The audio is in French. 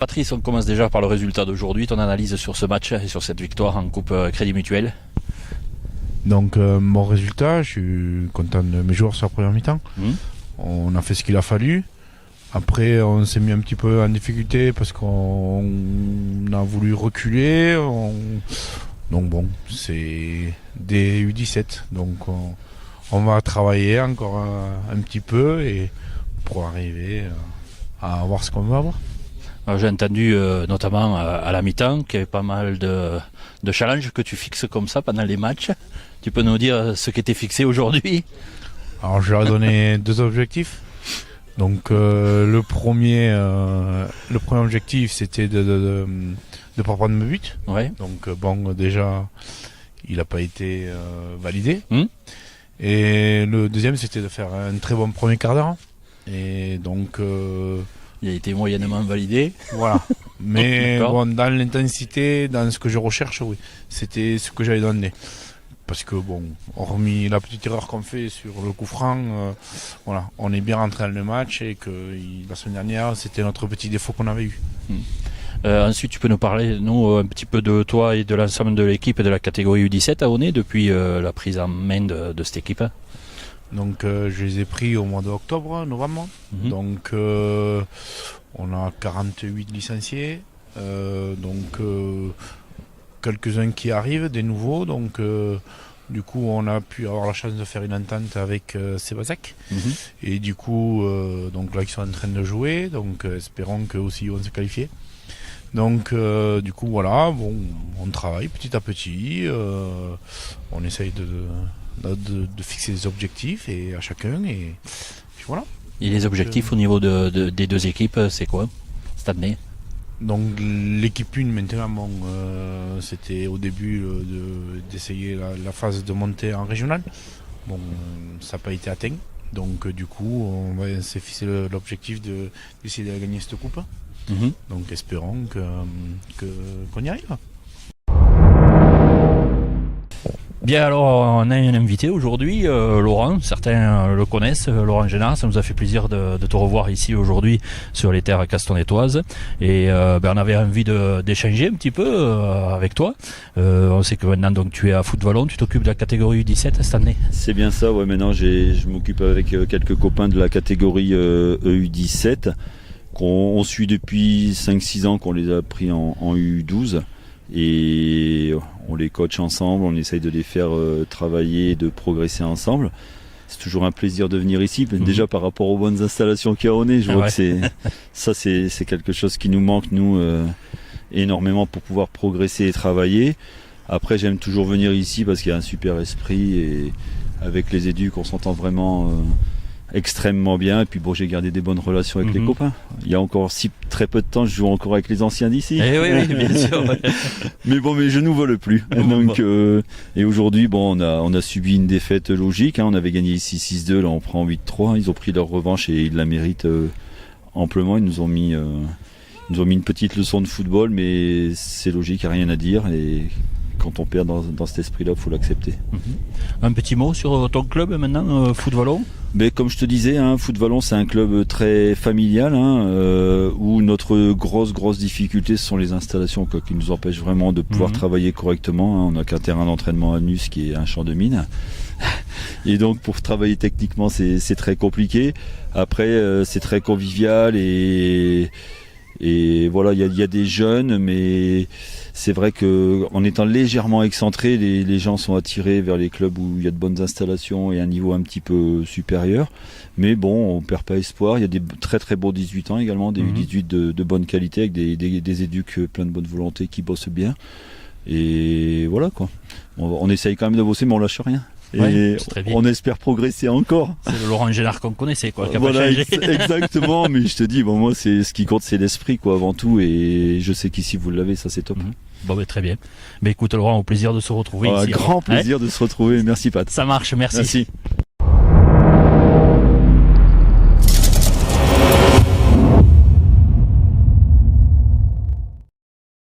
Patrice, on commence déjà par le résultat d'aujourd'hui, ton analyse sur ce match et sur cette victoire en Coupe Crédit Mutuel. Donc mon résultat, je suis content de mes joueurs sur la première mi-temps. On a fait ce qu'il a fallu. Après on s'est mis un petit peu en difficulté parce qu'on a voulu reculer. Donc bon, c'est des U17. Donc on va travailler encore un petit peu et pour arriver à voir ce qu'on veut avoir. Alors, j'ai entendu notamment à la mi-temps qu'il y avait pas mal de challenges que tu fixes comme ça pendant les matchs. Tu peux nous dire ce qui était fixé aujourd'hui? Alors je leur ai donné deux objectifs. Donc le premier objectif c'était de pas prendre de but. Ouais. Donc bon déjà il n'a pas été validé. Et le deuxième c'était de faire un très bon premier quart d'heure. Et donc il a été moyennement validé. Voilà. Mais bon, dans l'intensité, dans ce que je recherche, oui, c'était ce que j'avais donné. Parce que bon, hormis la petite erreur qu'on fait sur le coup franc, voilà, on est bien rentré dans le match et que la semaine dernière, c'était notre petit défaut qu'on avait eu. Ensuite, tu peux nous parler, nous, un petit peu de toi et de l'ensemble de l'équipe et de la catégorie U17 à Aunay depuis la prise en main de cette équipe. Donc je les ai pris au mois d'octobre, novembre. Donc on a 48 licenciés. Donc quelques-uns qui arrivent, des nouveaux. Donc du coup on a pu avoir la chance de faire une entente avec Sébazac. Et du coup donc là ils sont en train de jouer. Donc espérons qu'eux aussi vont se qualifier. Donc du coup voilà, bon, on travaille petit à petit. On essaye de fixer des objectifs et à chacun et puis voilà. Et les objectifs au niveau des deux équipes, c'est quoi cette année? Donc l'équipe 1 maintenant, bon, c'était au début d'essayer la phase de montée en régional. Bon, ça n'a pas été atteint. Donc du coup, on s'est fixé l'objectif d'essayer de gagner cette coupe. Donc espérons qu'on y arrive. Bien, alors on a un invité aujourd'hui, Laurent, certains le connaissent, Laurent Génard. Ça nous a fait plaisir de te revoir ici aujourd'hui sur les terres castonetoises et on avait envie d'échanger un petit peu avec toi. On sait que maintenant donc, tu es à Foot Vallon, tu t'occupes de la catégorie U17 cette année. C'est bien ça, ouais. Maintenant je m'occupe avec quelques copains de la catégorie U17 qu'on suit depuis 5-6 ans, qu'on les a pris en U12. Et on les coach ensemble, on essaye de les faire travailler, de progresser ensemble. C'est toujours un plaisir de venir ici. Déjà par rapport aux bonnes installations qu'il y a au nez, je vois que c'est quelque chose qui nous manque nous énormément pour pouvoir progresser et travailler. Après j'aime toujours venir ici parce qu'il y a un super esprit et avec les éducs on s'entend vraiment extrêmement bien. Et puis bon, j'ai gardé des bonnes relations avec les copains. Il y a encore très peu de temps, je joue encore avec les anciens d'ici. Oui, bien sûr. Mais bon, mes genoux ne volent plus. Donc, et aujourd'hui, bon, on a subi une défaite logique. On avait gagné ici 6-2, là on prend 8-3. Ils ont pris leur revanche et ils la méritent amplement. Ils nous ont mis une petite leçon de football, mais c'est logique, il n'y a rien à dire. Et quand on perd dans cet esprit-là, il faut l'accepter. Un petit mot sur ton club maintenant, Foot Vallon? Mais comme je te disais, Foot Vallon c'est un club très familial où notre grosse difficulté ce sont les installations qui nous empêchent vraiment de pouvoir travailler correctement. On n'a qu'un terrain d'entraînement à Nus qui est un champ de mine. Et donc pour travailler techniquement c'est très compliqué. Après c'est très convivial et voilà, il y a des jeunes, mais c'est vrai qu'en étant légèrement excentré, les gens sont attirés vers les clubs où il y a de bonnes installations et un niveau un petit peu supérieur. Mais bon, on perd pas espoir. Il y a des très beaux 18 ans également, des U18 de bonne qualité avec des éducs plein de bonne volonté qui bossent bien. Et voilà quoi. On essaye quand même de bosser, mais on lâche rien. Et on espère progresser encore. C'est le Laurent Génard qu'on connaissait, quoi. Voilà, exactement. Mais je te dis, bon, moi, ce qui compte, c'est l'esprit, quoi, avant tout. Et je sais qu'ici, vous l'avez, ça, c'est top. Bon, très bien. Mais écoute, Laurent, au plaisir de se retrouver ici. Grand plaisir de se retrouver. Merci, Pat. Ça marche, merci.